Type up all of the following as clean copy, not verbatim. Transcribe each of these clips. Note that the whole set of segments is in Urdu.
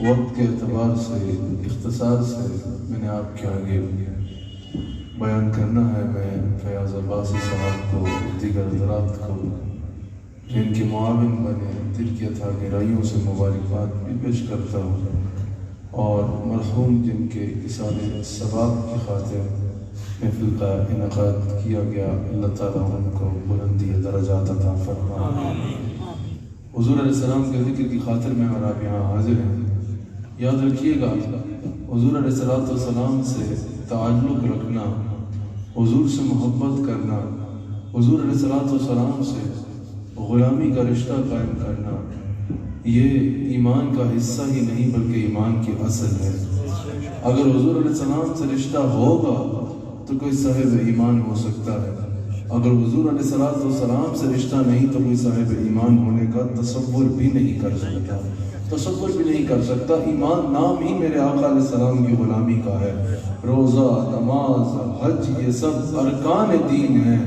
وقت کے اعتبار سے اختصار سے میں نے آپ کے آگے بیان کرنا ہے۔ میں فیاض عباسی صاحب کو، دیگر حضرات کو جن کے معاون بنے دل کی عطا گرائیوں سے مبارکباد بھی پیش کرتا ہوں، اور مرحوم جن کے اصالِ ثواب کی خاطر محفل کا انعقاد کیا گیا، اللہ تعالیٰ ان کو بلندی درجات عطا فرمائے۔ حضور علیہ السلام کے ذکر کی خاطر میں اور آپ یہاں حاضر ہیں۔ یاد رکھیے گا، حضور علیہ السلام سے تعلق رکھنا، حضور سے محبت کرنا، حضور علیہ السلام سے غلامی کا رشتہ قائم کرنا، یہ ایمان کا حصہ ہی نہیں بلکہ ایمان کی اصل ہے۔ اگر حضور علیہ السلام سے رشتہ ہوگا تو کوئی صاحب ایمان ہو سکتا ہے، اگر حضور علیہ السلام سے رشتہ نہیں تو کوئی صاحب ایمان ہونے کا تصور بھی نہیں کر سکتا، تصور بھی نہیں کر سکتا۔ ایمان نام ہی میرے آقا علیہ السلام کی غلامی کا ہے۔ روزہ، نماز، حج، یہ سب ارکان دین ہیں،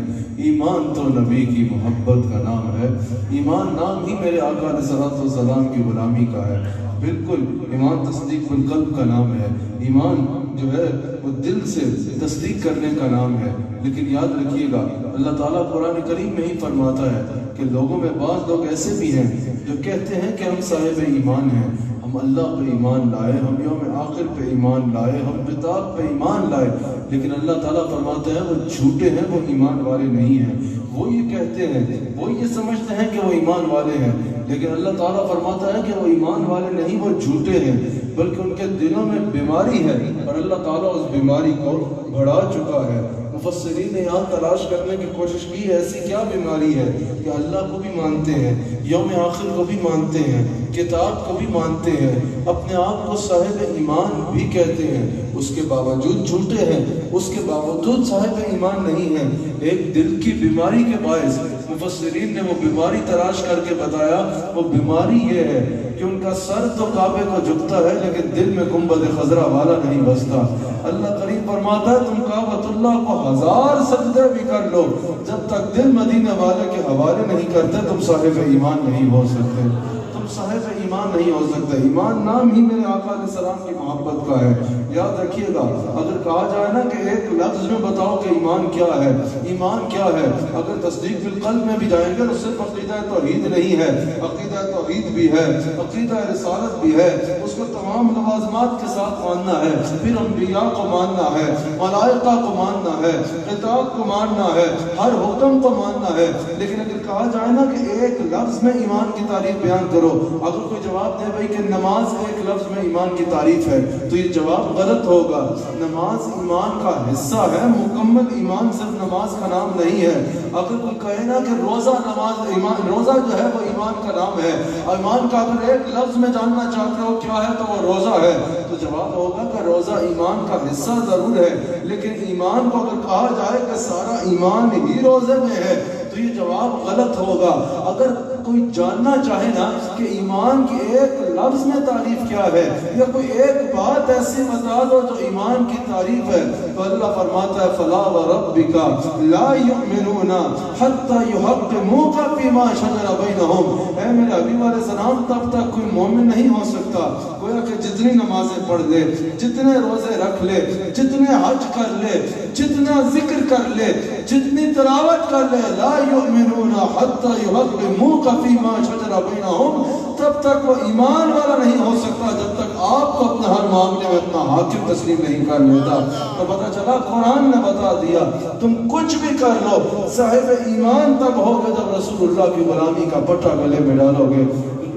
ایمان تو نبی کی محبت کا نام ہے۔ ایمان نام ہی میرے آقا علیہ السلام کی غلامی کا ہے۔ بالکل، ایمان تصدیق بالقلب کا نام ہے، ایمان جو ہے وہ دل سے تصدیق کرنے کا نام ہے۔ لیکن یاد رکھیے گا، اللہ تعالیٰ قرآن کریم میں ہی فرماتا ہے کہ لوگوں میں بعض لوگ ایسے بھی ہیں جو کہتے ہیں کہ ہم صاحب ایمان ہیں، ہم اللہ پہ ایمان لائے، ہم یوم آخر پہ ایمان لائے، ہم کتاب پہ ایمان لائے، لیکن اللہ تعالیٰ فرماتا ہے وہ جھوٹے ہیں، وہ ایمان والے نہیں ہیں۔ وہ یہ کہتے ہیں، وہ یہ سمجھتے ہیں کہ وہ ایمان والے ہیں، لیکن اللہ تعالیٰ فرماتا ہے کہ وہ ایمان والے نہیں، وہ جھوٹے ہیں، بلکہ ان کے دلوں میں بیماری ہے، اور اللہ تعالیٰ اس بیماری کو بڑھا چکا ہے۔ مفسرین نے یہاں تلاش کرنے کی کوشش کی، ایسی کیا بیماری ہے کہ اللہ کو بھی مانتے ہیں، یوم آخر کو بھی مانتے ہیں، کتاب کو بھی مانتے ہیں، اپنے آپ کو صاحب ایمان بھی کہتے ہیں، اس کے باوجود جھوٹے ہیں، اس کے باوجود صاحب ایمان نہیں ہیں۔ ایک دل کی بیماری کے باعث مفسرین نے وہ بیماری تلاش کر کے بتایا، وہ بیماری یہ ہے کہ ان کا سر تو کعبے کو جھکتا ہے لیکن دل میں گنبد خضرا والا نہیں بستا۔ اللہ کریم فرماتا ہے تم کعبۃ اللہ کو 1000 سجدے بھی کر لو، جب تک دل مدینے والے کے حوالے نہیں کرتے تم صاحب ایمان نہیں ہو سکتے، تم صاحب ایمان نہیں ہو سکتے۔ ایمان نام ہی میرے آقا علیہ السلام کی محبت کا ہے۔ یاد رکھیے گا، اگر کہا جائے نا کہ ایک لفظ میں بتاؤ کہ ایمان کیا ہے، ایمان کیا ہے، اگر تصدیق بالقلب میں بھی جائیں گے تو صرف عقیدہ توحید نہیں ہے، عقیدہ توحید بھی ہے، عقیدہ رسالت بھی ہے، اس کو تمام لوازمات کے ساتھ ماننا ہے، پھر انبیاء کو ماننا ہے، ملائکہ کو ماننا ہے، کتاب کو ماننا ہے، ہر حکم کو ماننا ہے۔ لیکن اگر کہا جائے نا کہ ایک لفظ میں ایمان کی تعریف بیان کرو، اگر کوئی جواب دے بھائی کہ نماز ایک لفظ میں ایمان کی تعریف ہے تو یہ جواب غلط ہوگا۔ نماز ایمان کا حصہ ہے، مکمل ایمان صرف نماز کا نام نہیں ہے۔ اگر کوئی کہے نا کہ روزہ نماز ایمان، روزہ جو ہے وہ ایمان کا نام ہے، ایمان کا اگر ایک لفظ میں جاننا چاہتے ہو کیا ہے تو وہ روزہ ہے، تو جواب ہوگا کہ روزہ ایمان کا حصہ ضرور ہے، لیکن ایمان کو اگر کہا جائے کہ سارا ایمان ہی روزے میں ہے تو یہ جواب غلط ہوگا۔ اگر کوئی جاننا چاہے نا کہ ایمان کی ایک لفظ میں تعریف کیا ہے یا کوئی ایک بات ایسی بتا دو جو ایمان کی تعریف ہے، تو اللہ فرماتا ہے فَلَا وَرَبِّكَ لَا يُؤْمِنُونَ حَتَّى يُحَكِّمُوكَ فِيمَا شَجَرَ بَيْنَهُمْ۔ اے میرے حبیب علیہ السلام، تب تک کوئی مومن نہیں ہو سکتا، گویا کہ جتنی نمازیں پڑھ لے، جتنے روزے رکھ لے، جتنے حج کر لے، جتنا ذکر کر لے، جتنی تلاوت کر لے، لا یؤمنون حتی یحکموک فیما شجر بینہم، تب تک وہ ایمان والا نہیں ہو سکتا جب تک آپ کو اپنے ہر معاملے میں اپنا حاکم تسلیم نہیں کر لیتا۔ تو پتہ چلا قرآن نے بتا دیا تم کچھ بھی کر لو، صاحب ایمان تب ہوگے جب رسول اللہ کی غلامی کا پٹا گلے میں ڈالو گے۔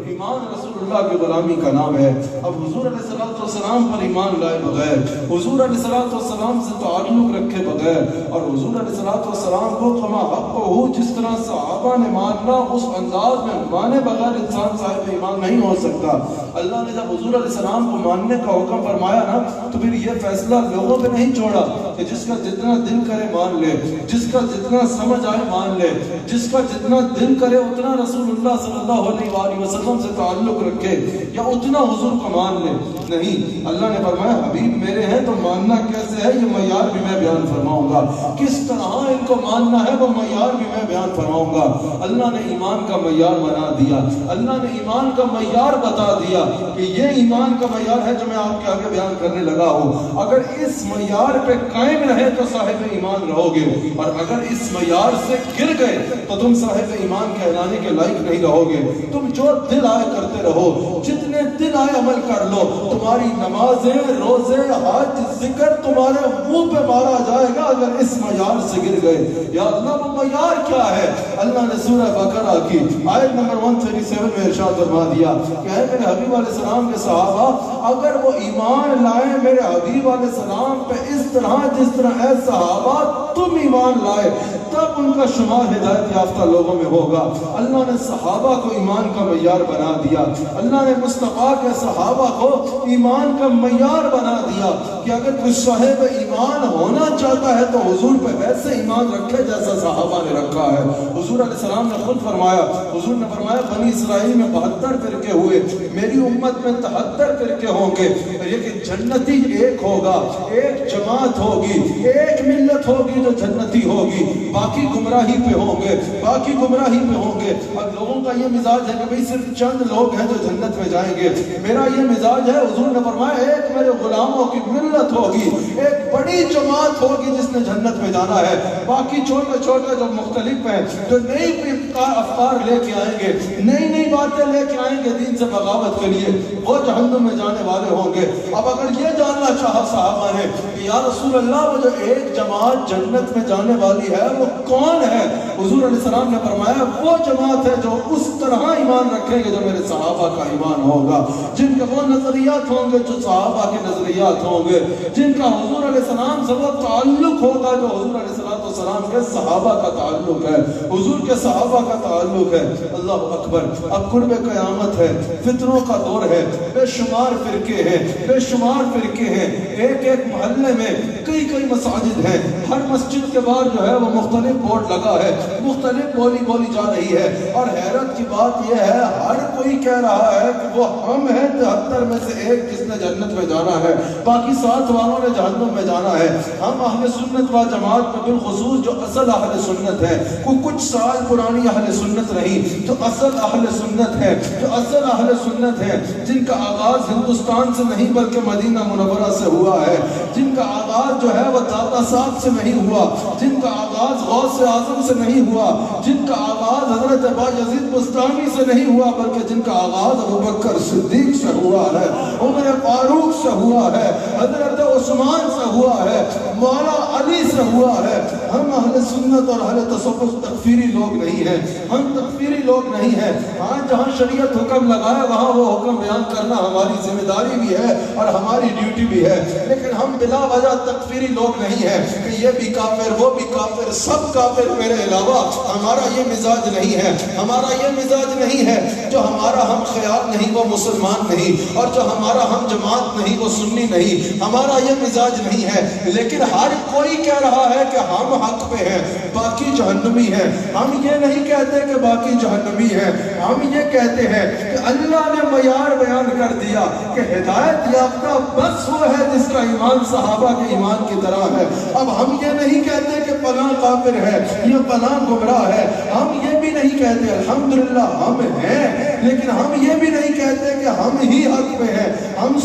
ایمان رسول اللہ کی غلامی کا نام ہے۔ اب حضور علیہ السلام پر ایمان لائے بغیر، حضور علیہ السلام سے تعلق رکھے بغیر، اور حضور علیہ السلام کو کما حق ہو جس طرح صحابہ نے ماننا اس انداز میں مانے بغیر انسان صاحب ایمان نہیں ہو سکتا۔ اللہ نے جب حضور علیہ السلام کو ماننے کا حکم فرمایا نا تو پھر یہ فیصلہ لوگوں پہ نہیں چھوڑا کہ جس کا جتنا دل کرے مان لے، جس کا جتنا سمجھ آئے مان لے، جس کا جتنا دل کرے اتنا رسول اللہ صلی اللہ علیہ وآلہ وسلم سے تعلق رکھے یا اتنا حضور کو مان لے. نہیں، اللہ نے فرمایا حبیب میرے ہیں تو ماننا کیسے ہے یہ معیار بھی میں بیان فرماؤں گا. کس طرح ان کو ماننا ہے وہ معیار بھی میں بیان فرماؤں گا. اللہ نے ایمان کا معیار بنا دیا. اللہ نے ایمان کا معیار بتا دیا کہ یہ ایمان کا معیار ہے جو میں آپ کے آگے بیان کرنے لگا ہوں. اگر اس معیار پہ قائم رہے تو صاحب ایمان رہو گے، اور اگر اس معیار سے گر گئے تو تم صاحب ایمان کہلانے کے لائق نہیں رہو گے. تم جو دل آئے کرتے رہو، جتنے دل آئے عمل کر لو. تمہاری نمازیں، روزے، حج، ذکر تمہارے منہ پہ مارا جائے گا اگر اس معیار سے گر گئے. یا اللہ وہ معیار کیا ہے؟ اللہ نے سورہ بقرہ کی آیت نمبر 137 میں ارشاد فرما دیا کہ اے میرے حبیب علیہ السلام کے صحابہ، اگر وہ ایمان لائے میرے حبیب علیہ السلام پہ اس طرح جس طرح اے صحابہ تم ایمان لائے، تب ان کا شمار ہدایت یافتہ لوگوں میں ہوگا. اللہ نے صحابہ کو ایمان کا معیار بنا دیا. اللہ نے مصطفیٰ کے صحابہ کو ایمان کا معیار بنا دیا کہ اگر کوئی صاحب ایمان ہونا چاہتا ہے تو حضور پہ ویسے ایمان رکھے جیسا صحابہ نے رکھا ہے. حضور علیہ السلام نے خود فرمایا، حضور نے فرمایا بنی اسرائیل میں 72 فرقے ہوئے، میری امت میں 73 فرقے ہوں گے، لیکن جنتی ایک ہوگا، ایک جماعت ہوگی، ایک ملت ہوگی جو جنتی ہوگی، باقی گمراہی پہ ہوں گے، باقی گمراہی پہ ہوں گے. اب لوگوں کا یہ مزاج ہے کہ بھئی صرف چند لوگ ہیں جو جنت میں جائیں گے. میرا یہ مزاج ہے، حضور نے فرمایا ایک میرے غلاموں کی ملت ہوگی، ایک بڑی جماعت ہوگی جس نے جنت میں جانا ہے. باقی چھوٹے چھوٹے جو مختلف ہیں، جو نئی افکار لے کے آئیں گے، نئی باتیں لے کے آئیں گے دین سے بغاوت کے لیے، وہ جہنم میں جانے والے ہوں گے. اب اگر یہ جاننا چاہا صحابہ نے کہ یا رسول اللہ وہ جو ایک جماعت جنت میں جانے والی ہے وہ کون ہے، حضور علیہ السلام نے فرمایا وہ جماعت ہے جو اس طرح ایمان رکھیں گے جو میرے صحابہ کا ایمان ہوگا، جن کے وہ نظریات ہوں گے جو صحابہ کے نظریات ہوں گے، جن کا حضور علیہ السلام سے وہ تعلق ہوگا جو حضور علیہ السلام کے صحابہ کا تعلق ہے، حضور کے صحابہ کا تعلق ہے. اللہ اکبر. اب قرب قیامت ہے، فتنوں کا دور ہے، بے شمار فرقے ہیں، بے شمار فرقے ہیں. ایک محلے میں کئی مساجد ہیں، ہر مسجد کے باہر جو ہے وہ مختلف بورڈ لگا ہے، مختلف بولی جا رہی ہے. اور حیرت کی بات یہ ہے ہر کوئی کہہ رہا ہے کہ وہ ہم ہیں 73 میں سے ایک جس نے جنت میں جانا ہے، باقی 7 والوں نے جہنم میں جانا ہے. ہم اہل سنت و جماعت میں بالخصوص جو اصل اہل سنت ہے، کچھ سال پرانی اہل سنت رہی، جو اصل اہل سنت ہے، جو اصل اہل سنت ہے، جن کا آغاز ہندوستان سے نہیں بلکہ مدینہ منورہ سے ہوا ہے، جن کا آغاز جو ہے وہ داتا صاحب سے نہیں ہوا، جن کا آغاز غوث اعظم سے نہیں ہوا، جن کا آغاز حضرت ابا یزید بستانی سے نہیں ہوا بلکہ جن کا آغاز ابوبکر صدیق سے ہوا ہے، عمر فاروق سے ہوا ہے، حضرت عثمان سے ہوا ہے، مولا علی سے ہوا ہے. ہم اہل سنت اور اہل تصوف تکفیری لوگ نہیں ہیں، ہم تکفیری لوگ نہیں ہیں. ہاں جہاں شریعت حکم لگائے وہاں وہ حکم بیان کرنا ہماری ذمہ داری بھی ہے اور ہماری ڈیوٹی بھی ہے، لیکن ہم بلا وجہ تکفیری لوگ نہیں ہیں کہ یہ بھی کافر وہ بھی کافر سب کافر میرے علاوہ. ہمارا یہ مزاج نہیں ہے، ہمارا یہ مزاج نہیں ہے. جو ہمارا ہم خیال نہیں وہ مسلمان نہیں، اور جو ہمارا ہم جماعت نہیں وہ سنی نہیں. ہمارا یہ مزاج نہیں ہے، لیکن ہر کوئی کہہ رہا ہے کہ ہم حق پہ ہیں باقی جہنمی ہیں. ہم یہ نہیں کہتے کہ باقی جہنمی ہیں، ہم یہ کہتے ہیں کہ اللہ نے معیار بیان کر دیا کہ ہدایت یافتہ بس وہ ہے جس کا ایمان صحابہ کے ایمان کی طرح ہے. اب ہم یہ نہیں کہتے کہ فلاں کافر ہے یا فلاں گمراہ ہے، ہم یہ بھی نہیں کہتے. الحمدللہ ہم ہیں، لیکن ہم یہ بھی نہیں کہتے کہ ہم ہی حق پہ ہیں. ہم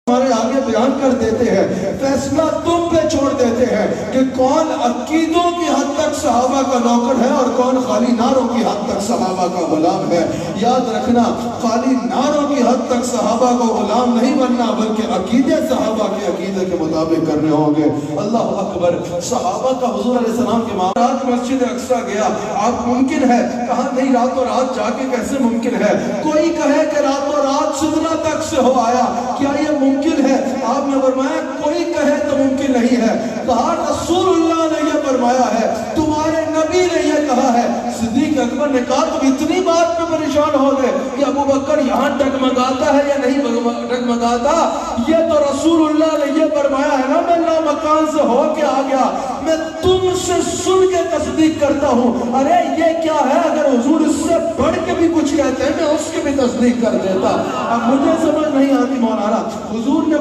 ہمارے آگے بیان کر دیتے ہیں، فیصلہ تم پہ چھوڑ دیتے ہیں کہ کون عقیدوں کی حد تک صحابہ کا نوکر ہے اور کون خالی نعروں کی حد تک صحابہ کا غلام ہے. یاد رکھنا، خالی نعروں کی حد تک صحابہ کو غلام نہیں بننا بلکہ عقیدے صحابہ کے عقیدے کے مطابق کرنے ہوں گے. اللہ اکبر. صحابہ کا حضور علیہ السلام کے رات مسجد اقصی گیا. آپ ممکن ہے کہا نہیں راتوں رات جا کے کیسے ممکن ہے؟ کوئی کہے کہ راتوں رات سدرہ تک سے ہو آیا، کیا یہ ممکن ہے؟ آپ نے فرمایا کوئی کہے تو ممکن نہیں ہے. کہا رسول اللہ نے یہ فرمایا ہے، تمہارے نبی نے یہ کہا ہے۔ صدیق اکبر نے کہا تم اتنی بات پہ پریشان ہو گئے کہ ابو بکر یہاں ڈگمگاتا ہے یا نہیں ڈگمگاتا؟ یہ تو رسول اللہ نے یہ فرمایا ہے نا، میں لامکان سے ہو کے آ گیا، میں تم سے سن کے تصدیق کرتا ہوں۔ ارے یہ کیا ہے؟ اگر حضور اس سے بڑھ کے بھی کچھ کہتے ہیں میں اس کی بھی تصدیق کر دیتا۔ اب مجھے سمجھ نہیں آتی مولانا، حضور نے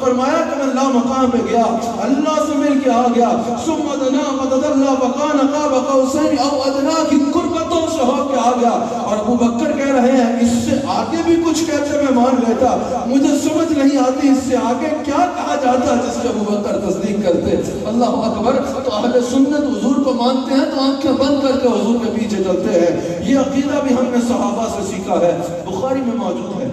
فرمایا کہ میں لامکان پہ گیا، اللہ سے مل کے آ گیا، ثم دنا فتدلى فكان قاب قوسين او ادنى کی قربتوں سے ہو کے آ گیا۔ اور ابو بکر کہہ رہے ہیں اس سے آگے بھی کچھ کہتے میں مان لیتا، مجھے سمجھ نہیں آتی اس سے آگے کیا کہا جاتا جس سے ابو بکر تصدیق کرتے۔ اللہ اکبر۔ تو اہل سنت حضور کو مانتے ہیں تو آنکھیں بند کر کے حضور کے پیچھے چلتے ہیں۔ یہ عقیدہ بھی ہم نے صحابہ سے سیکھا ہے، بخاری میں موجود ہے۔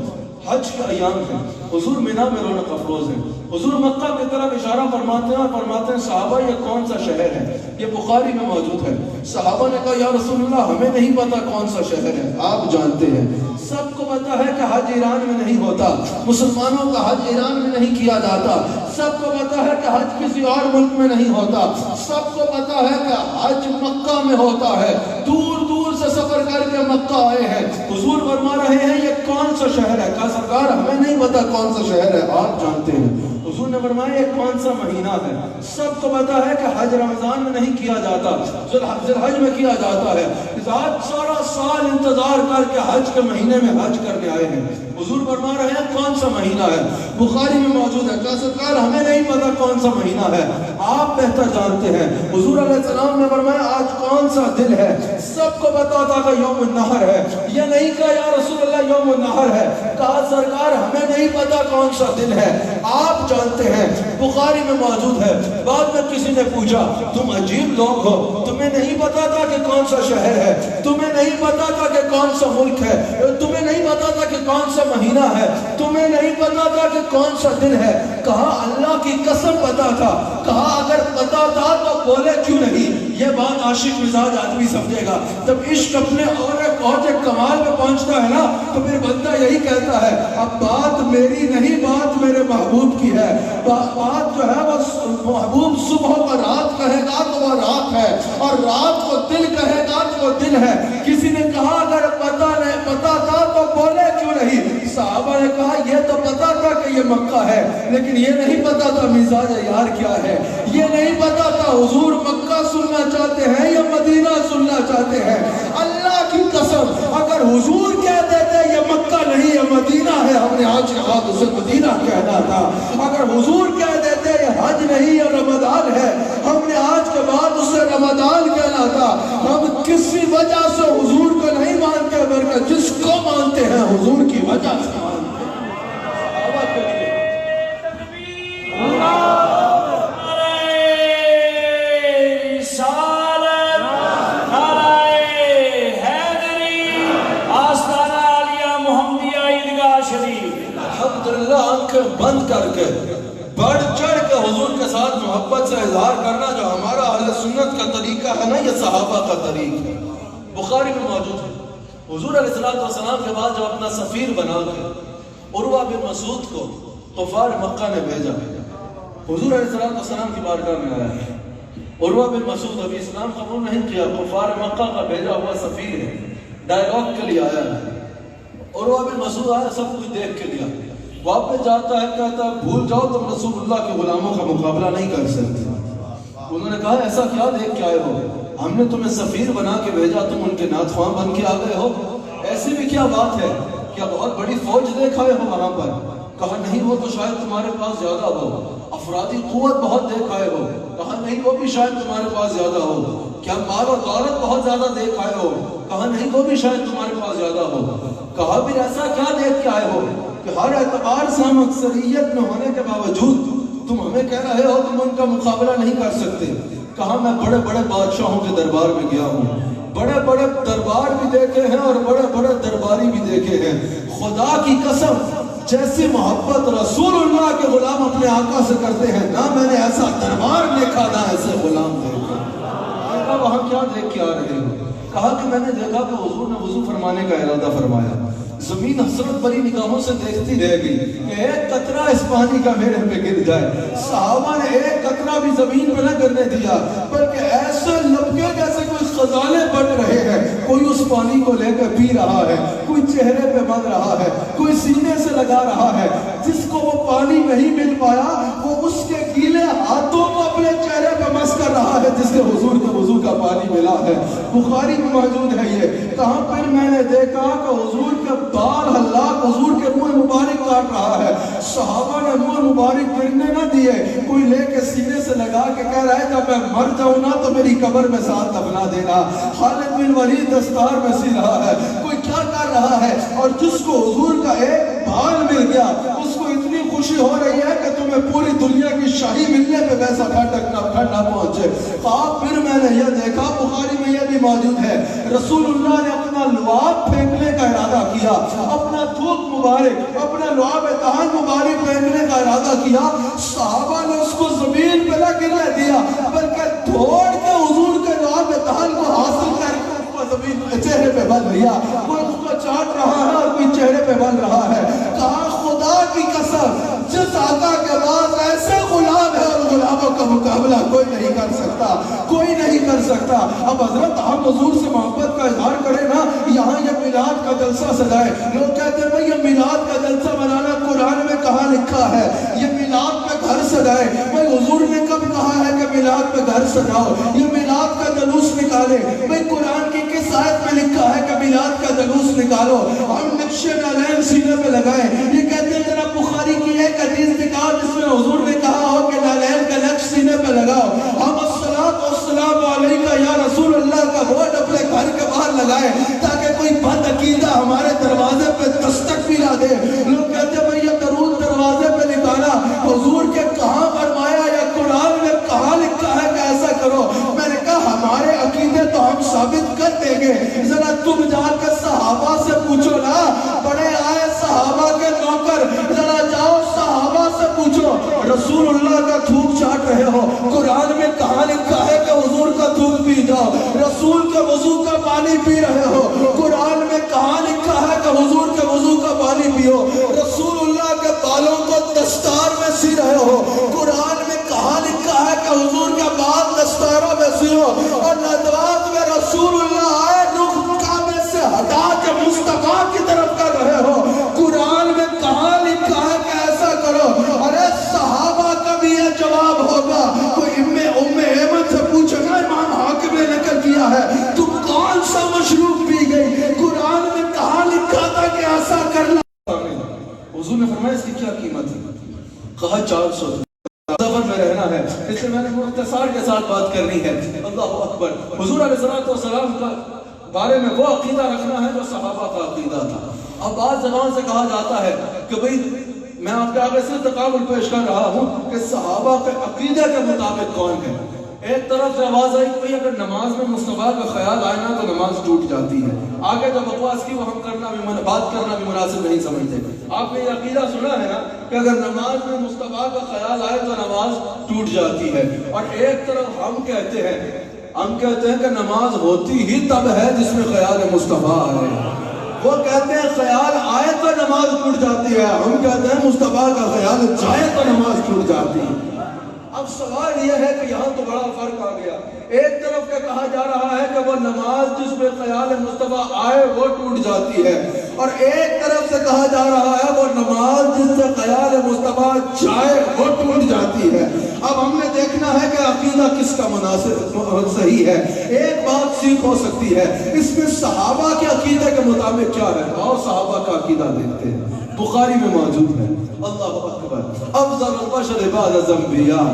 حج کا ایام ہے، حضور مینا میں رونق افروز ہیں، حضور مکہ کی طرف اشارہ فرماتے ہیں اور فرماتے ہیں صحابہ یہ کون سا شہر ہے؟ یہ بخاری میں موجود ہے۔ صحابہ نے کہا یا رسول اللہ ہمیں نہیں پتا کون سا شہر ہے، آپ جانتے ہیں۔ سب کو پتا ہے کہ حج ایران میں نہیں ہوتا، مسلمانوں کا حج ایران میں نہیں کیا جاتا، سب کو پتا ہے کہ حج کسی اور ملک میں نہیں ہوتا، سب کو پتا ہے کہ حج مکہ میں ہوتا ہے، دور دور سے سفر کر کے مکہ آئے ہیں۔ حضور فرما رہے ہیں یہ کون سا شہر ہے؟ کہا سرکار ہمیں نہیں پتا کون سا شہر ہے، آپ جانتے ہیں۔ حضور نے فرمایا یہ کون سا مہینہ ہے؟ سب کو پتا ہے کہ حج رمضان میں نہیں کیا جاتا، ذوالحج میں کیا جاتا ہے۔ سارا سال انتظار کر کے حج کے مہینے میں حج کرنے آئے ہیں۔ حضور فرما رہے ہیں کون سا مہینہ ہے؟ بخاری میں موجود ہے۔ کہا سرکار ہمیں نہیں پتا کون سا مہینہ ہے، آپ بہتر جانتے ہیں۔ حضور علیہ السلام نے فرمایا آج کون سا دن ہے؟ سب کو پتا تھا کہ یوم النحر ہے۔ یہ نہیں کہا یا رسول اللہ یوم النحر ہے، کہا سرکار ہمیں نہیں پتا کون سا دن ہے، آپ جانتے ہیں۔ بخاری میں موجود ہے۔ بعد میں کسی نے پوچھا تم عجیب لوگ ہو، تمہیں نہیں پتا تھا کہ کون سا شہر ہے، تمہیں نہیں پتا تھا کہ کون سا ملک ہے، تمہیں نہیں پتا تھا کہ کون سا مہینہ ہے، تمہیں نہیں پتا تھا کہ کون سا دن ہے؟ کہا اللہ کی قسم پتا تھا۔ کہا اگر پتا تھا تو بولے کیوں نہیں؟ یہ بات عاشق مزاج آدمی سمجھے گا۔ جب عشق اپنے اور کمال پہ پہنچتا ہے نا تو پھر بندہ یہی کہتا ہے اب بات میری نہیں، بات میرے محبوب کی ہے۔ بات جو ہے وہ محبوب صبح کو رات کہے گا تو وہ رات ہے، اور رات کو دل کہے گا تو وہ دل ہے۔ کسی نے کہا اگر پتا تھا تو بولے کیوں نہیں؟ صحابہ نے کہا یہ تو پتا تھا کہ یہ مکہ ہے، لیکن یہ نہیں پتا تھا مزاج یار کیا ہے، یہ نہیں پتا تھا حضور مکہ سننا چاہتے ہیں یا مدینہ سننا چاہتے ہیں۔ اللہ کی قسم اگر حضور کہہ دیتے یہ مکہ نہیں یہ مدینہ ہے، ہم نے آج کے بعد اسے مدینہ کہنا تھا۔ اگر حضور کہہ دیتے یہ حج نہیں یہ رمضان ہے، ہم نے آج کے بعد اسے رمضان کہنا تھا۔ ہم کسی وجہ سے حضور کو نہیں مانتے بلکہ جس کو مانتے ہیں حضور کی وجہ سے مانتے ہیں۔ آنکھیں بند کر کے بڑھ چڑھ کے حضور کے ساتھ محبت سے اظہار کرنا جو ہمارا اہل سنت کا طریقہ ہے نا، یہ صحابہ کا طریقہ ہے۔ بخاری میں موجود ہے۔ حضور علیہ السلام کے بعد جو اپنا سفیر بنا کے عروہ بن مسعود کو کفار مکہ نے بھیجا، حضور علیہ السلام کی بارگاہ میں آیا ہے۔ عروہ بن مسعود ابھی اسلام قبول نہیں کیا، کفار مکہ کا بھیجا ہوا سفیر ہے، ڈائلاگ کے لیے آیا ہے۔ عروہ بن مسعود آیا، سب کچھ دیکھ کے لیا، واپس جاتا ہے کہتا ہے بھول جاؤ تم رسول اللہ کے غلاموں کا مقابلہ نہیں کر سکتے۔ انہوں نے کہا ایسا کیا دیکھ کے آئے ہو؟ ہم نے تمہیں سفیر بنا کے بھیجا، تم ان کے ناتخواں بن کے آ گئے ہو؟ ایسی بھی کیا بات ہے؟ کیا بہت بڑی فوج دیکھ آئے ہو وہاں پر؟ کہا نہیں وہ تو شاید تمہارے پاس زیادہ ہو۔ افرادی قوت بہت دیکھ آئے ہو؟ کہا نہیں وہ بھی شاید تمہارے پاس زیادہ ہو۔ کیا مال و دولت بہت زیادہ دیکھ آئے ہو؟ کہا نہیں وہ بھی شاید تمہارے پاس زیادہ ہو۔ کہا پھر ایسا کیا دیکھ کے آئے ہو کہ ہر اعتبار سے ہم اکثریت میں ہونے کے باوجود تم ہمیں کہہ رہے ہو تم ان کا مقابلہ نہیں کر سکتے؟ کہا میں بڑے بڑے بادشاہوں کے دربار میں گیا ہوں، بڑے بڑے دربار بھی دیکھے ہیں اور بڑے بڑے درباری بھی دیکھے ہیں۔ خدا کی قسم جیسی محبت رسول اللہ کے غلام اپنے آقا سے کرتے ہیں نہ میں نے ایسا دربار دیکھا نہ ایسے غلام دیکھا۔ کہا وہاں کیا دیکھ کے آ رہے ہو؟ کہا کہ میں نے دیکھا کہ حضور نے وضو فرمانے کا ارادہ فرمایا، زمین حسرت بری نگاہوں سے دیکھتی رہ گئی کہ ایک قطرہ اس پانی کا میرے پہ گر جائے۔ صحابہ نے ایک قطرہ بھی زمین پہ نہ گرنے دیا بلکہ ایسے لپکے جیسے کوئی غزالیں بن رہے ہیں، کوئی اس پانی کو لے کر پی رہا ہے، کوئی چہرے پہ بن رہا ہے، کوئی سینے سے لگا رہا ہے۔ جس کو وہ پانی نہیں مل پایا وہ اس کے گیلے ہاتھوں کو اپنے چہرے پہ مس کر رہا ہے جس کے حضور کے وضو کا پانی ملا ہے۔ بخاری میں موجود ہے یہ، کہاں پھر میں نے دیکھا کہ حضور کے بال حلاق حضور کے منہ مبارک کاٹ رہا ہے۔ صحابہ نے منہ مبارک گرنے نہ دیے، کوئی لے کے سینے سے لگا کے کہہ رہا ہے جب میں مر جاؤں نا تو میری قبر میں ساتھ دفنا دینا۔ خالد بن ولید دستار میں سی رہا ہے، کوئی کیا کر رہا ہے، اور جس کو حضور کا ایک بال مل گیا اس کو اتنی خوشی ہو رہی ہے کہ تمہیں پوری دنیا کی شاہی ملنے پہ ویسا پھر نہ پہنچے۔ کہا پھر میں نے یہ دیکھا، بخاری میں یہ بھی موجود ہے، رسول اللہ نے اپنا لعاب پھینکنے کا ارادہ کیا، اپنا تھوک مبارک، اپنا لعاب طہن مبارک پھینکنے کا ارادہ کیا، صحابہ نے اس کو زمین پہ نہ گرنے دیا بلکہ دوڑ کے حضور کے لعاب طہن کو حاصل کر کے زمین چہرے پہ بن لیا۔ کوئی اس کو چاٹ رہا ہے اور کوئی چہرے پہ بن رہا ہے۔ کہا خدا کی قسم، جس آقا کے بعد ایسے غلام ہے اور غلاموں کا مقابلہ کوئی نہیں کر سکتا، کوئی نہیں کر سکتا۔ اب حضرت ہم حضور سے محبت کا اظہار کریں نا، یہاں یہ میلاد کا جلسہ سجائے، لوگ کہتے ہیں بھئی یہ میلاد کا جلسہ منانا قرآن میں کہاں لکھا ہے، یہ میلاد پہ گھر سجائے، بھئی حضور نے کب کہا ہے کہ میلاد پہ گھر سجاؤ، یہ میلاد کا جلوس نکالے، بھئی قرآن کی کس آیت میں لکھا ہے کہ میلاد کا جلوس نکالو، ہم نقش نعلین سینے پہ لگائیں۔ یہ کہتے ہیں ذرا بخاری کی ایک حدیث دکھاؤ جس میں حضور نے کہا ہو کہ نعلین کا نقش سینے پہ لگاؤ، ہم السلام علیکہ یا رسول اللہ کا بورڈ اپنے گھر کے باہر لگائے تاکہ کوئی بد عقیدہ ہمارے دروازے پہ دستک بھی نہ دے۔ لوگ کہتے ہیں بھئی یہ درود دروازے پہ نکالا، حضور کے کہاں فرمایا یا قرآن میں کہاں لکھا ہے کہ ایسا کرو؟ میں نے کہا ہمارے عقیدے تو ہم ثابت کر دیں گے، ذرا تم جا کر صحابہ سے پوچھو نا، بڑے آئے صحابہ کے نوکر، ذرا جاؤ صحابہ سے پوچھو، رسول اللہ کا تھوک چاٹ رہے ہو، قرآن میں کہاں لکھا ہے کہ حضور کا تھوک پی جاؤ، رسول کے وضو کا پانی پی رہے ہو، قرآن میں کہاں لکھا ہے کہ حضور کے وضو کا پانی پیو، رسول اللہ کے بالوں کو دستار میں سی رہے ہو، قرآن میں کہاں لکھا ہے کہ حضور کے بال دستاروں میں سیو، اور ندوات میں رسول اللہ آئے رخ کعبے سے ہٹا کے مصطفیٰ کی طرف کر رہے ہو، قرآن میں کہاں لکھا ہے کہ ایسا کرو؟ ارے صحابہ کا بھی یہ جواب ہوگا، کوئی ام ایمن سے پوچھے گا، امام حاکم نے نقل کیا ہے، تو کون سا مشروب پی گئی، قرآن میں کہاں لکھا تھا کہ ایسا کرنا؟ حضور نے فرمایا اس کی کیا قیمت ہے؟ کہا 400 سفر میں رہنا ہے، اس سے میں نے مختصر کے ساتھ بات کرنی ہے۔ اللہ اکبر، حضور علیہ السلام کا بارے میں وہ عقیدہ رکھنا ہے جو صحابہ کا عقیدہ تھا۔ اب بعض زبان سے کہا جاتا ہے کہ بھئی میں آپ کے آگے سے تقابل پیش کر رہا ہوں کہ صحابہ کے عقیدے کے مطابق کون ہے۔ ایک طرف سے آواز آئی کہ اگر نماز میں مصطفیٰ کا خیال آئے نا تو نماز ٹوٹ جاتی ہے، آگے جو بکواس کی وہ ہم بات کرنا بھی مناسب نہیں سمجھتے۔ آپ نے یہ عقیدہ سنا ہے نا کہ اگر نماز میں مصطفیٰ کا خیال آئے تو نماز ٹوٹ جاتی ہے، اور ایک طرف ہم کہتے ہیں کہ نماز ہوتی ہی تب ہے جس میں خیال مصطفیٰ آئے۔ وہ کہتے ہیں خیال آئے تو نماز ٹوٹ جاتی ہے، ہم کہتے ہیں مصطفیٰ کا خیال جائے تو نماز ٹوٹ جاتی ہے۔ اب سوال یہ ہے کہ یہاں تو بڑا فرق آ گیا، ایک طرف کا کہا جا رہا ہے کہ وہ نماز جس میں خیال مصطفیٰ آئے وہ ٹوٹ جاتی ہے، اور ایک طرف سے کہا جا رہا ہے وہ نماز جس سے خیال مصطفیٰ جائے وہ ٹوٹ جاتی ہے۔ اب ہم نے دیکھنا ہے کہ عقیدہ کس کا مناسب صحیح ہے۔ ایک بات سیکھ ہو سکتی ہے، اس میں صحابہ کے عقیدے کے مطابق کیا ہے، اور صحابہ کا عقیدہ دیکھتے ہیں، بخاری میں موجود ہے۔ اللہ اکبر، افضل البشر بعد الانبیاء،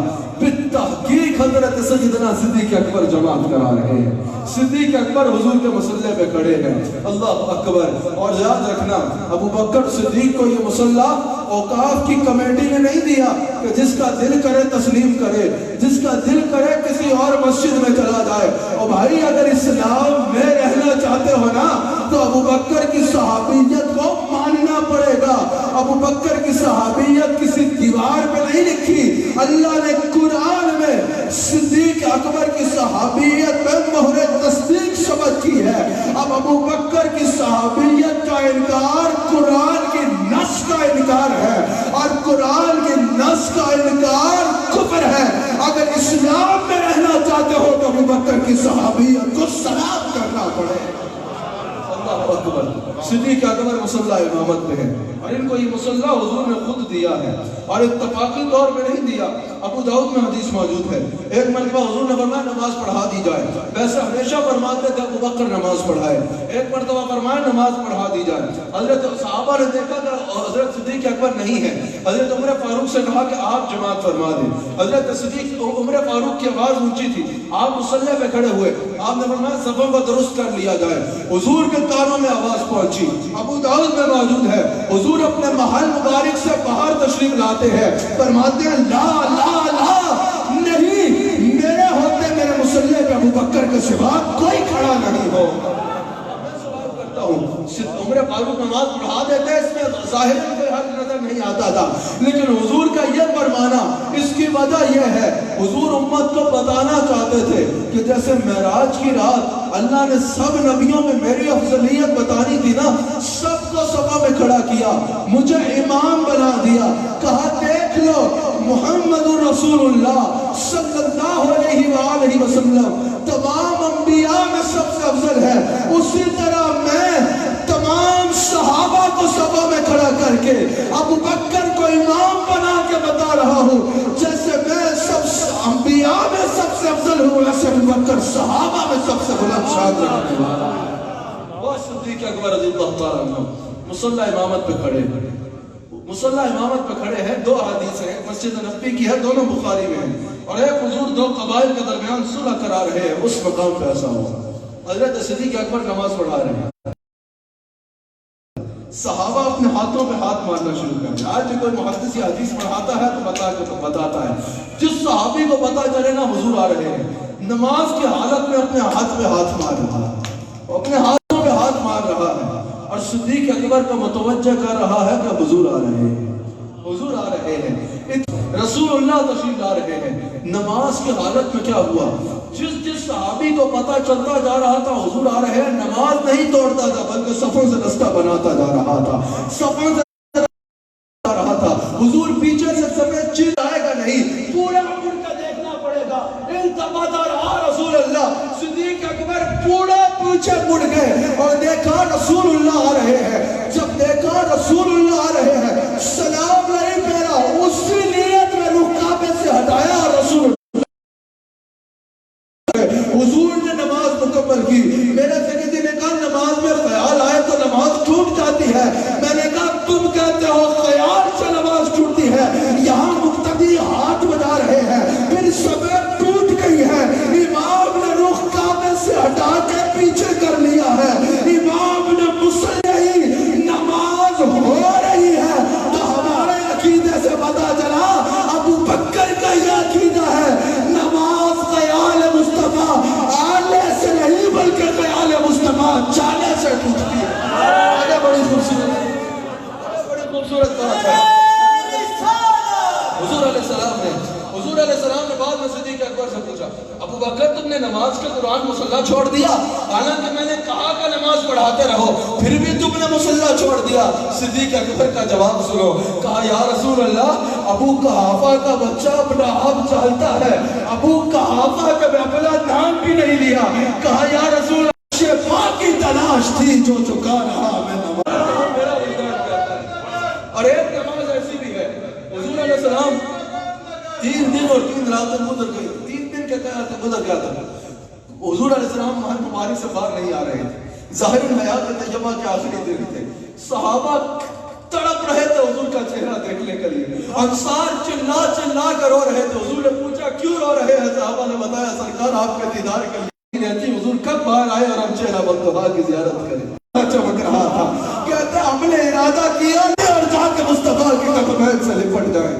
بالتحقیق حضرت سیدنا صدیق اکبر جماعت کرا رہے ہیں، صدیق اکبر حضور کے مصلی پہ کھڑے ہیں۔ اللہ اکبر، اور یاد رکھنا ابو بکر صدیق کو یہ مصلی اوقاف کی کمیٹی نے نہیں دیا کہ جس کا دل کرے تسلیم کرے، جس کا دل کرے کسی اور مسجد میں چلا جائے۔ اور بھائی اگر اسلام میں رہنا چاہتے ہو نا تو ابو بکر کی صحابیت کو ماننا پڑے گا۔ ابو بکر کی صحابیت کسی دیوار پہ نہیں لکھی، اللہ نے قرآن میں صدیق اکبر کی صحابیت پہ مہر تصدیق ثبت کی ہے۔ اب ابو بکر کی صحابیت کا انکار قرآن کی نص کا انکار ہے، اور قرآن کی نص کا انکار کفر ہے۔ اگر اگر اسلام میں رہنا چاہتے ہو تو ابو بکر کی صحابیت کو سلام کرنا پڑے. اللہ اکبر. صدیق اکبر مصلی امامت پہ ہے اور ان کو یہ مصلی حضور نے خود دیا ہے اور اتفاقی طور پہ نہیں دیا. ابو داؤد میں حدیث موجود ہے ایک مرتبہ حضور نے فرمایا نماز پڑھا دی جائے. ویسے ہمیشہ فرماتے تھے ابو بکر نماز پڑھائے. ایک مرتبہ فرمایا نماز پڑھا دی جائے. حضرت صحابہ نے دیکھا کہ حضرت صدیق اکبر نہیں ہے. حضرت عمر فاروق سے کہا کہ آپ جماعت فرما دیں. حضرت صدیق عمر فاروق کی آواز اونچی تھی. آپ مصلی پہ کھڑے ہوئے. آپ نے فرمایا صفوں کو درست کر لیا جائے. حضور کے کانوں میں آواز پہنچی. ابو داؤد میں موجود ہے حضور اپنے محل مبارک سے باہر تشریف لاتے ہیں. فرماتے ہیں لا لا لا نہیں, میرے ہوتے میرے مصلی پہ ابو بکر کے سوا کوئی کھڑا نہیں ہو. عمر فاروق نماز پڑھا دیتے اس میں ظاہر کوئی حق نظر نہیں آتا تھا, لیکن حضور کا یہ فرمانا اس کی وجہ یہ ہے حضور امت کو بتانا چاہتے تھے کہ جیسے معراج کی رات اللہ نے سب نبیوں میں میری افضلیت بتانی تھی نا, سب کو صفا میں کھڑا کیا, مجھے امام بنا دیا, کہا دیکھ لو محمد رسول اللہ صلی اللہ علیہ وآلہ وسلم تمام انبیاء میں سب سے افضل ہے. اسی طرح میں تمام صحابہ کو صفا میں کھڑا کر کے ابو بکر کو امام بنا کے بتا رہا ہوں جیسے میں سب انبیاء میں سب سے افضل ہوں ویسے ابو بکر صحابہ میں سب سے بلند شان رکھنے والا. وہ صدیق اکبر رضی اللہ تعالیٰ عنہ مصلی امامت پہ کھڑے ہیں. مصلی امامت پہ کھڑے ہیں. دو حدیث ہیں, مسجد نبوی کی ہے, دونوں بخاری میں ہیں, اور ایک حضور دو قبائل کے درمیان صلح کرا رہے ہیں. اس مقام پہ ایسا ہوا حضرت صدیق اکبر نماز پڑھا رہے ہیں. صحابہ اپنے ہاتھوں پہ ہاتھ مارنا شروع کر دیا. آج بھی کوئی محدث یا حدیث پڑھاتا ہے تو بتاتا ہے جس صحابی کو پتا چلے نا حضور آ رہے ہیں, نماز کی حالت میں اپنے ہاتھ پہ ہاتھ مار رہا ہے, اپنے ہاتھوں پہ ہاتھ مار رہا ہے, اور صدیق اکبر کو متوجہ کر رہا ہے کہ حضور آ رہے ہیں, حضور آ رہے ہیں, رسول اللہ تشریف لا رہے ہیں. نماز کی حالت میں کیا ہوا, جس صحابی کو پتا چلتا جا رہا تھا حضور آ رہے ہیں, نماز نہیں توڑتا تھا بلکہ صفوں سے رستہ بناتا جا رہا تھا, صفوں سے جا رہا تھا. حضور پیچھے سے سفید چیز آئے گا نہیں, پورا مڑ کے دیکھنا پڑے گا. التفت رہا رسول اللہ, صدیق اکبر پورا پیچھے مڑ گئے اور دیکھا رسول اللہ آ رہے ہیں. جب دیکھا رسول اللہ آ رہے ہیں, سلام نہیں پھیرا, اسی نیت میں رخ کعبے سے ہٹایا اور رسول حضور نے نماز مکمل کی. میرے سے کسی نے کہا نماز میں خیال آئے تو نماز ٹوٹ جاتی ہے. میں نے کہا تم کہتے ہو خیال سے نماز ٹوٹتی ہے, یہاں مقتدی ہاتھ بجا رہے ہیں, پھر سفید ٹوٹ گئی ہے. امام نے رخ کعبے سے ہٹا کے پیچھے کر لیا ہے, امام نے مصلی نماز ہو رہی ہے. تو ہمارے عقیدے سے پتا چلا ابو بکر کا یہ عقیدہ ہے نماز خیال مصطفیٰ آلے سے نہیں بلکہ خیال مصطفیٰ چالے سے ٹوٹتی ہے. آگے بڑی خوبصورت بات ہے. حضور علیہ السلام نے بعد میں صدیق اکبر سے پوچھا ابو بکر تم نے نماز کے دوران مصلی چھوڑ دیا, حالانکہ میں نے کہا کہ نماز پڑھاتے رہو, پھر بھی تم نے مصلی چھوڑ دیا. صدیق اکبر کا جواب سنو, کہا یا رسول اللہ ابو قحافہ کا بچہ اپنا آپ چالتا ہے, ابو قحافہ کا میں اپنا نام بھی نہیں لیا. کہا یا رسول اللہ شفا کی تلاش تھی جو چکا رہا میں نماز میرا وجدان کہتا ہے. اور ایک نماز ایسی بھی ہے حضور علیہ السلام 3 دن اور 3 راتیں گزر گئی, 3 دن کے قیامت گزر گیا تھا. حضور علیہ السلام محل مبارک سے باہر نہیں آ رہے تھے, ظاہر حیات طیبہ کے آخری دن تھے. صحابہ تڑپ رہے تھے حضور کا چہرہ دیکھنے کے لیے, انصار چلا چلا کر رو رہے تھے. حضور نے پوچھا کیوں رو رہے ہیں؟ صحابہ نے بتایا سرکار آپ کے دیدار کے لیے رہتی, حضور کب باہر آئے اور ہم چہرہ بندوہا کی زیارت کریں. چمک رہا تھا, کہتے ہم نے ارادہ کیا اور جا کے مصطفیٰ کی قدمین سے لپٹ جائیں.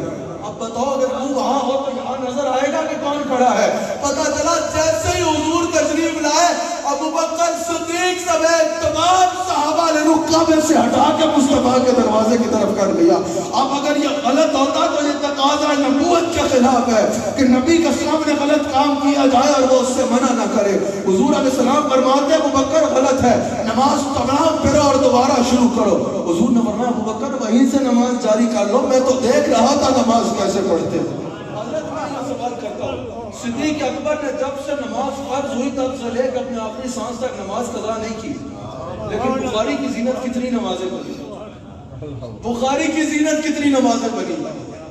اب بتاؤ اگر وہ وہاں ہو تو یہاں نظر آئے گا کہ کون کھڑا ہے؟ پتا چلا جیسے ہی حضور تشریف لائے ابو بکر صدیق سمیت تمام صحابہ نے رخ کعبے سے ہٹا کے مصطفیٰ کے دروازے کی طرف کر لیا. اب اگر یہ غلط ہوتا تو یہ تقاضا نبوت کے خلاف ہے کہ نبی کا سامنے غلط کام کیا جائے اور وہ اس سے منع نہ کرے. حضور علیہ السلام فرماتے ابو بکر غلط ہے, نماز تمام پھرو اور دوبارہ شروع کرو. حضور نے فرمایا ابو بکر وہیں سے نماز جاری کر لو, میں تو دیکھ رہا تھا نماز کیسے پڑھتے. حضرت میں سوال کرتا ہوں صدیق اکبر نے جب سے نماز فرض ہوئی تب سے لے کے اپنے آخری سانس تک نماز قضا نہیں کی، لیکن بخاری کی زینت کتنی نمازیں بنی، بخاری کی زینت کتنی نمازیں بنی،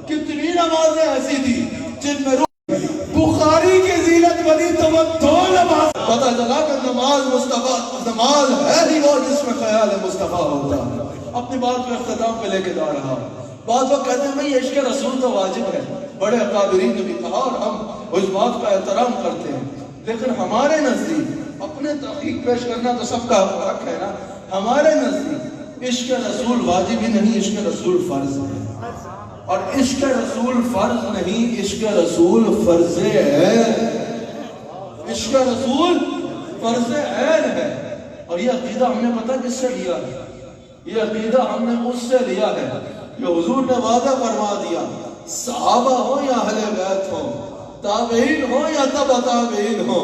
کتنی نمازیں ایسی تھی جن میں بخاری کی زینت بنی تو وہ 2 نماز، پتہ چلا کہ نماز مصطفیٰ نماز ہے ہی وہ جس میں خیال مصطفیٰ ہوتا ہے۔ اپنی بات کو اختتام پہ لے کے جا رہا ہوں۔ بعض لوگ کہتے ہیں بھئی عشق رسول تو واجب ہے، بڑے اکابرین نے بھی کہا اور ہم اس بات کا احترام کرتے ہیں، لیکن ہمارے نزدیک اپنے تحقیق پیش کرنا تو سب کا حق ہے نا، ہمارے نزدیک عشق رسول واجب ہی نہیں، عشق رسول فرض ہے، اور عشق رسول فرض نہیں، عشق رسول فرض ہے، عشق رسول فرض عین ہے۔ اور یہ عقیدہ ہم نے پتہ کس سے لیا ہے؟ یہ عقیدہ ہم نے اس سے لیا ہے کہ حضور نے وعدہ فرما دیا، صحابہ ہو یا اہل بیت ہو، تابعین ہو یا تبع تابعین ہو،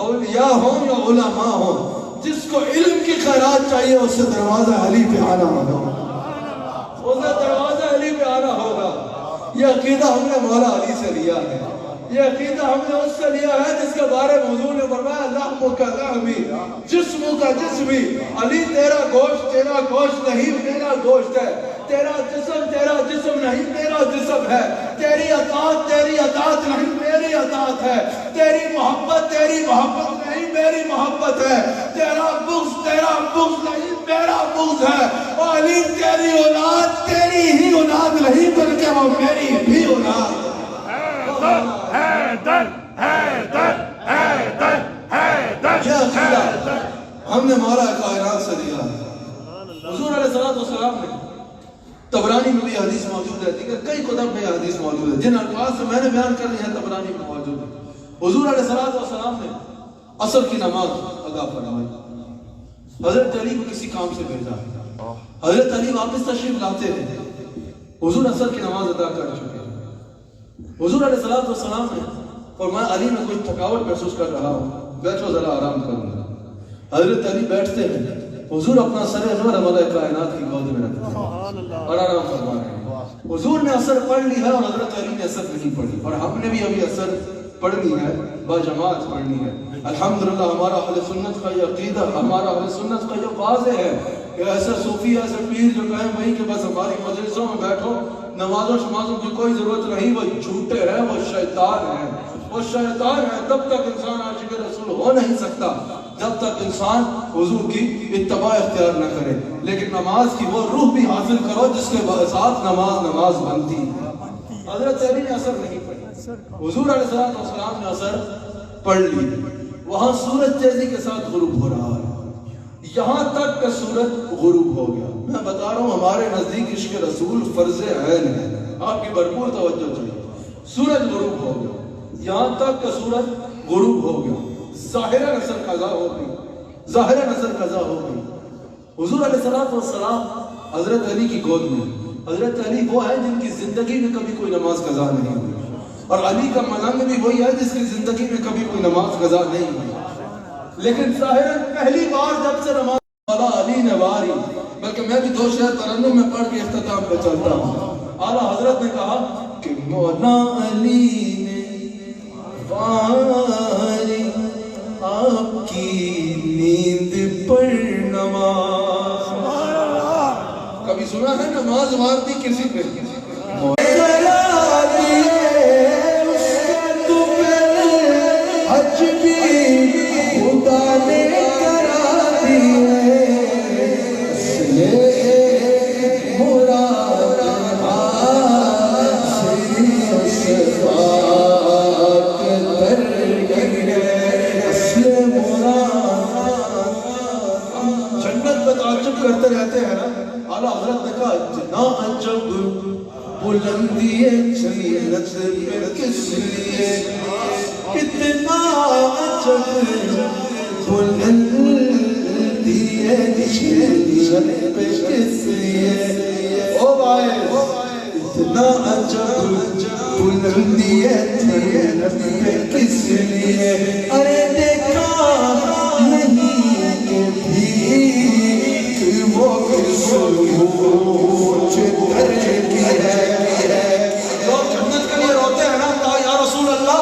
اولیاء ہو یا علماء ہو، جس کو علم کی خیرات چاہیے اس سے دروازہ علی پہ آنا ہوگا، اسے دروازہ علی پہ آنا ہوگا۔ یہ عقیدہ ہم نے مولا علی سے لیا ہے، یہ عقیدہ ہم نے اس سے لیا ہے جس کے بارے میں حضور نے فرمایا لحم کا لحمی جسم کا جسمی، علی تیرا گوشت نہیں میرا گوشت ہے، تیرا جسم نہیں میرا جسم ہے، تیری اطاعت نہیں میری اطاعت ہے، تیری محبت نہیں میری محبت ہے، تیرا بغض نہیں میرا بغض ہے، اور علی تیری اولاد تیری ہی اولاد نہیں بلکہ وہ میری بھی اولاد ہے۔ یہ عقیدہ ہم نے مولا کائنات سے لیا ہے۔ حضور علیہ السلام نے طبرانی میں بھی حدیث موجود ہے، دیگر کئی کتب میں حدیث موجود ہے، جن الفاظ سے میں نے بیان کر لی ہے طبرانی میں موجود ہے۔ حضور علیہ السلام نے عصر کی نماز ادا فرمائی، حضرت علی کو کسی کام سے بھیجا، حضرت علی واپس تشریف لاتے ہیں، حضور عصر کی نماز ادا کر چکے ہیں۔ حضور علیہ السلام نے فرمایا علی میں کچھ تھکاوٹ محسوس کر رہا ہوں، بیٹھو ذرا آرام کروں گا۔ حضرت علی بیٹھتے ہیں، حضور اپنا سر انور مولا کائنات کی گود میں رکھتے ہیں اور آرام فرما رہے ہیں۔ حضور نے عصر پڑھ لی ہے اور حضرت علی نے عصر نہیں پڑھی، اور ہم نے بھی ابھی عصر پڑھنی ہے، باجماعت پڑھنی ہے۔ الحمدللہ ہمارا اہل سنت کا یہ عقیدہ، ہمارا اہل سنت کا یہ واضح ہے کہ ایسے صوفی ایسے پیر جو کہیں بھائی کہ بس ہماری مجلسوں میں بیٹھو، نمازوں شمازوں کی کوئی ضرورت نہیں، وہ جھوٹے ہیں، وہ شیطان ہیں، وہ شیطان ہے۔ تب تک انسان عاشق رسول ہو نہیں سکتا جب تک انسان حضور کی اتباع اختیار نہ کرے، لیکن نماز کی وہ روح بھی حاصل کرو جس کے ساتھ نماز بنتی ہے۔ حضرت علی نے عصر نہیں پڑھی، حضور علیہ السلام نے عصر پڑھ لی، وہاں سورج تیزی کے ساتھ غروب ہو رہا ہے، یہاں تک کہ سورج غروب ہو گیا۔ میں بتا رہا ہوں ہمارے نزدیک عشق رسول فرض عین ہے، آپ کی بھرپور توجہ چاہیے۔ سورج غروب ہو گیا، یہاں تک کہ سورج غروب ہو گیا، ظاہر نظر قضا ہو گئی۔ حضور علیہ السلام حضرت علی کی گود میں، حضرت علی وہ ہے جن کی زندگی میں کبھی کوئی نماز قضا نہیں ہوئی، اور علی کا ملنگ بھی وہی ہے جس کی زندگی میں کبھی کوئی نماز قضا نہیں ہوئی، لیکن ظاہراً پہلی بار جب سے نماز والا علی نے واری، بلکہ میں بھی 2 شعر ترنم میں پڑھ کے اختتام پہ چلتا ہوں۔ اعلیٰ حضرت نے کہا کہ مولا علی نے واری آپ کی نیند پر نماز، کبھی سنا ہے نماز وار دی کسی پہ؟ کرتے رہتے ہیں نا۔ اعلیٰ حضرت نے کہا اتنا عجب بلندی جنت پہ کس لیے، اتنا عجب بلندی جنت پہ کس لیے، او بھائی اتنا عجب بلندی جنت پہ کس لیے، ارے دیکھا نہیں لوگ جنت کے لیے روتے ہیں نا، یا رسول اللہ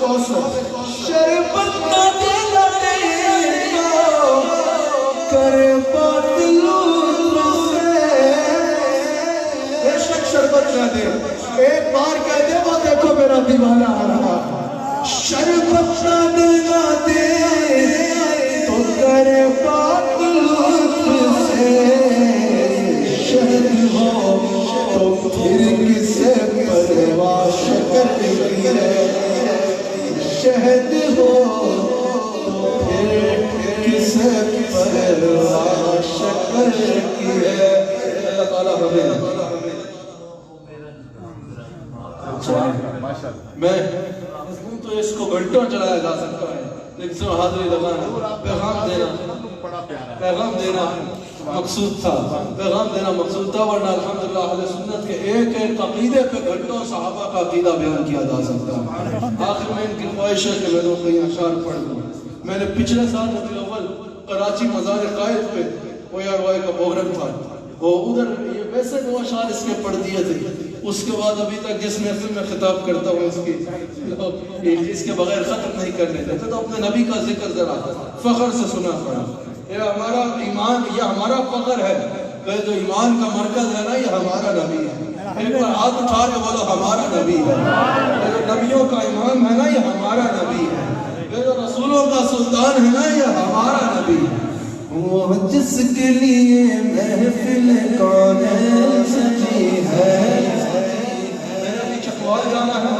کوثر شربت نہ دینا کرے بات لطف سے بے شک شربت نہ دے ایک بار کہہ دے وہ دیکھو میرا دیوانہ آ رہا شربت نہ دینا دے تو کرے بات لطف سے شہد ہو تو پھر کسے پرواہ شکر کی ہے شہد ہو تو پھر کسے پرواہ شکر کی ہے اللہ تعالیٰ ہمیں میں تو اس کو گھنٹوں چلایا جا سکتا ہے لیکن سن حاضری لگانا پیغام دینا مقصود تھا پیغام دینا مقصود تھا ورنہ الحمدللہ اہل سنت کے ایک ایک عقیدے پہ گھنٹوں صحابہ کا عقیدہ بیان کیا جا سکتا ہے آخر میں ان کی خواہش ہے کہ میں نے کئی اشعار پڑھ دوں میں نے پچھلے سال ربیع الاول کراچی مزار قائد پہ ORY کا پروگرام تھا وہ ادھر ویسے 2 اشعار اس کے پڑھ دیے تھے اس کے بعد ابھی تک جس محفل میں خطاب کرتا ہوں اس کے بغیر ختم نہیں کرنے دیتے تو اپنے نبی کا ذکر ذرا فخر سے سنا پڑا یہ ہمارا ایمان یہ ہمارا فخر ہے کہ جو ایمان کا مرکز ہے نا یہ ہمارا نبی ہے ایک بار ہاتھ اٹھا کے بولو ہمارا نبی ہے یہ جو نبیوں کا امام ہے نا یہ ہمارا نبی ہے یہ جو رسولوں کا سلطان ہے نا یہ ہمارا نبی ہے وہ جس کے لیے محفل کون سجی ہے چکوال جانا ہے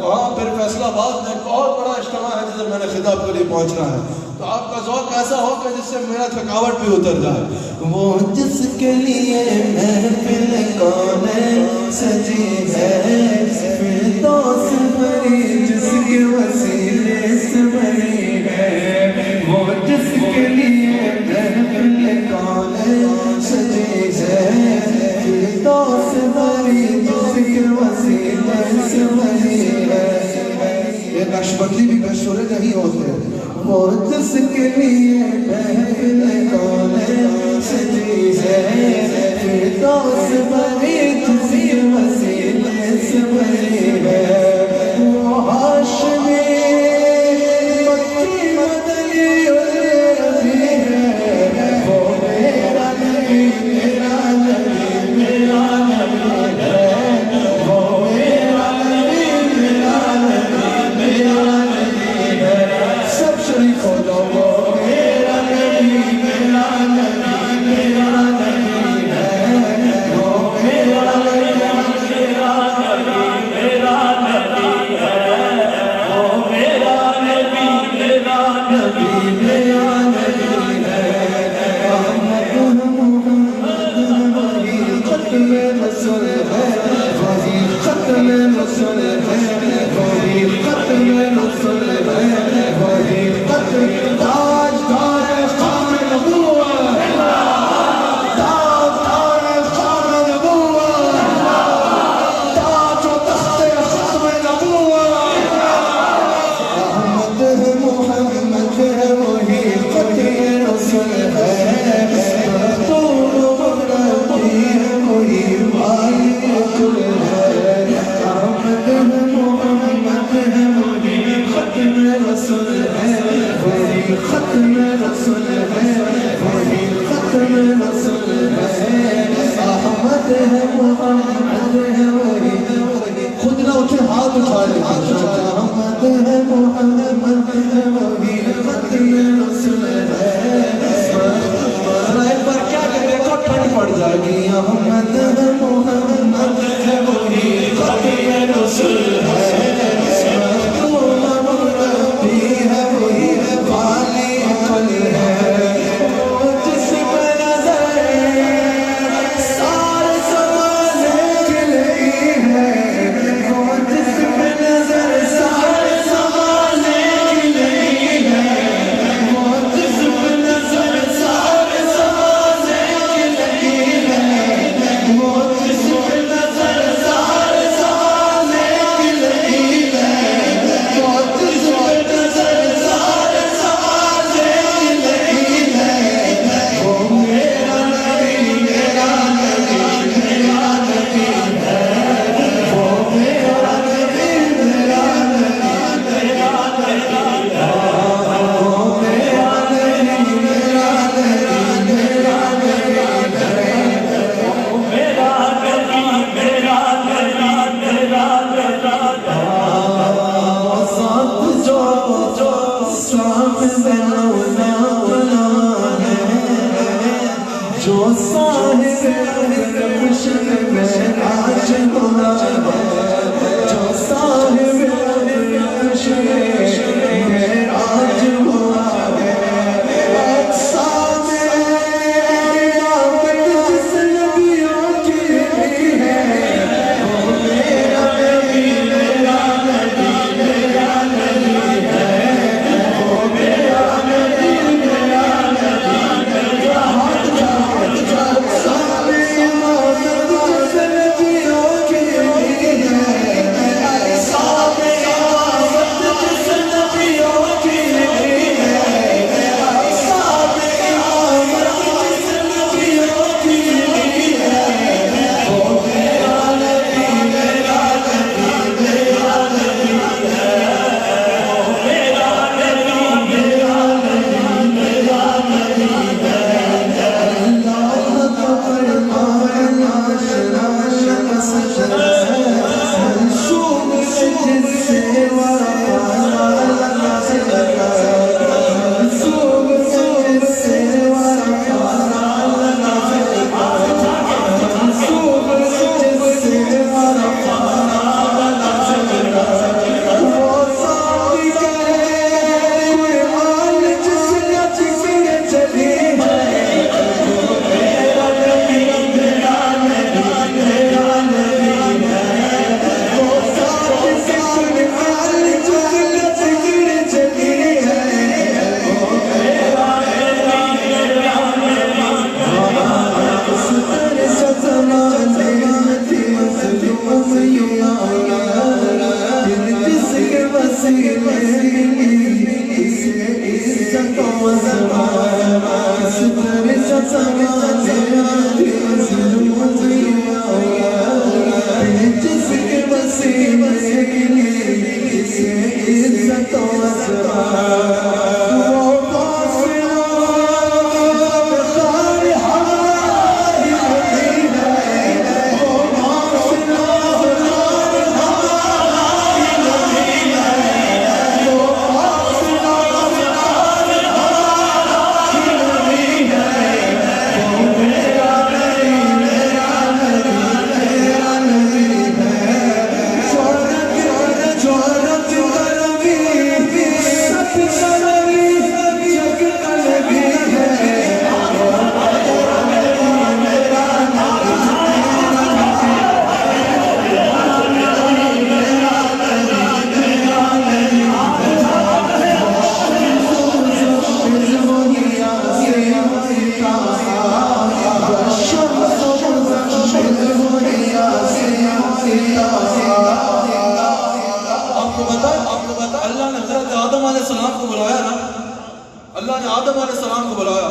وہاں پھر فیصلہ آباد میں بہت بڑا اجتماع ہے جسے میں نے خطاب کے لیے پہنچنا ہے تو آپ کا ذوق ایسا ہو کہ جس سے میرا تھکاوٹ بھی اتر جائے وہ جس کے لیے محفل کون سجی ہے فردوس بھری جس کے وسیلے سے بھری ہے وہ جس کے لیے محفل کون سجی ہے فردوس بھری جس کے وسیلے سے بھری ہے یہ نقشبندی بھی بشورے نہیں ہوتے وہ جس کے لیے محفل کون سجی ہے فردوس بھری جس کے وسیلے سے بھری ہے وہ ہاشمی مکی مدنی عربی ہے وہ میرا نبی میرا نبی میرا نبی ہے وہ میرا نبی میرا نبی میرا نبی ہے سب شریک ہو جاؤ وہ میرا نبی میرا نبی میرا نبی ہے وہ میرا نبی میرا نبی میرا نبی ہے وہ میرا نبی میرا نبی میرا نبی ہے محمد وہی ختم رسول ہے وہی ختم رسول ہے وہی ختم رسول ہے وہی ختم تاجدار خام نبوت تاجدار خام نبوت تاج و تخت ختم نبوت احمد ہے محمد ہے وہی ختم رسول ہے مختوم مغربی ہے وہی والی کل ہے احمد ہے محمد ہے وہی ختم رسول ہے وہی ختم رسول ہے وہی ختم رسول ہے احمد ہے محمد ہے وہی خود نہ اٹھے ہاتھ اٹھا لے احمد ہے محمد ہے وہی ختم رسول ہے ذرا ایک بار کیا کہ دیکھو ٹھنڈ پڑ جائے گی احمد ہے محمد ہے وہی ختم رسول ہے وہ صاحب اولا ہے، جو صاحب روشن معراج ہوا ہے، جو صاحب روشن معراج ہوا ہے، اقصا میں عبادت جس نبیوں کی ہے، وہ میرا نبی میرا نبی میرا نبی ہے، وہ میرا نبی میرا نبی میرا ہاتھ جا اقصا میں عبادت جس نبیوں کی ہے، اقصا میں عبادت جس نبیوں کی ہے، اقصا میں عبادت جس نبیوں کی ہے، وہ میرا نبی میرا نبی میرا نبی ہے، وہ میرا نبی میرا نبی میرا نبی ہے۔ اللہ کا فرمانا شرح سجد منسوب ہے جس سے وفا سے لگا، منسوب ہے جس سے وفا سے لگا، منسوب ہے جس سے وفا سے لگا، وہ صادق ہے کوئی حال جس کا جسم چلی ہے، میرا نبی میرا نبی میرا نبی ہے، وہ صادق ہے کوئی حال جس کا ذکر چلی ہے، وہ میرا نبی میرا نبی اس طرح سے زمانے تھی مظلوم یوں آیا، دل جس کے وسیلے ملی اسے عزت و زمان، اس طرح سے زمانے تھی مظلوم یوں آیا، دل جس کے وسیلے ملی اسے عزت و زمان، وہ فاصلہ بخار ہماری نہیں ہے، وہ فاصلہ بخار ہماری نہیں ہے، وہ فاصلہ بخار ہماری نہیں ہے، وہ میرا نبی میرا نبی میرا نبی ہے، جورت جورت کربی سب کربی جگ کا نبی ہے، وہ میرا نبی میرا نبی آپ کو پتا اللہ نے حضرت آدم علیہ السلام کو بلایا نا، اللہ نے آدم علیہ السلام کو بلایا،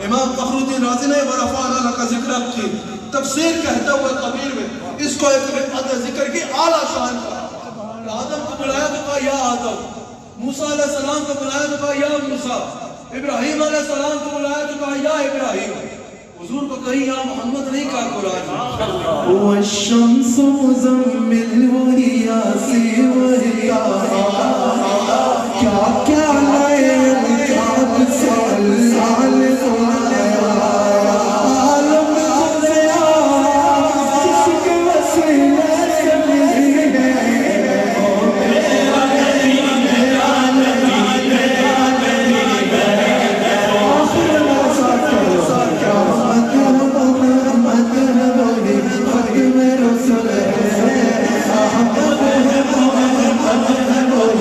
امام فخر الدین رازی نے ورفعنا لک ذکرک کی تفسیر کہتا ہوا کبیر میں اس کو ایک رفعت ذکر کی اعلیٰ شان کا، آدم کو بلایا تو کہا یا آدم، موسیٰ علیہ السلام کو بلایا تو کہا یا موسیٰ، ابراہیم علیہ السلام کو بلایا تو کہا یا ابراہیم، حضور کو کہیں یا محمد نہیں کہا قرآن میں، والشمس مزمل وہی آسی وہی کیا کیا لائے الکاب سے السال کھلایا، عالم گزیا جس کے وسیلے سے ملی ہے، وہ میرا نبی میرا نبی میرا نبی ہے، آخر میں ساتھ کیا محمد ہے وہی ختم رسول ہے، احمد ہے محمد ہے وہی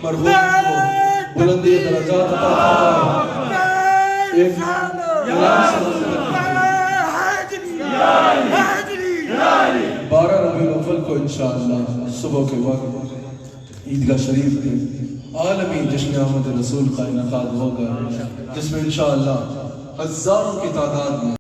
مرحوم کو بلندی درجات عطا فرمائے. ایک اعلان سمجھ 12 ربیع الاول کو انشاءاللہ صبح کے وقت عیدگاہ شریف کے عالمی جشن آمد رسول کا انعقاد ہوگا، جس میں انشاءاللہ ہزاروں کی تعداد میں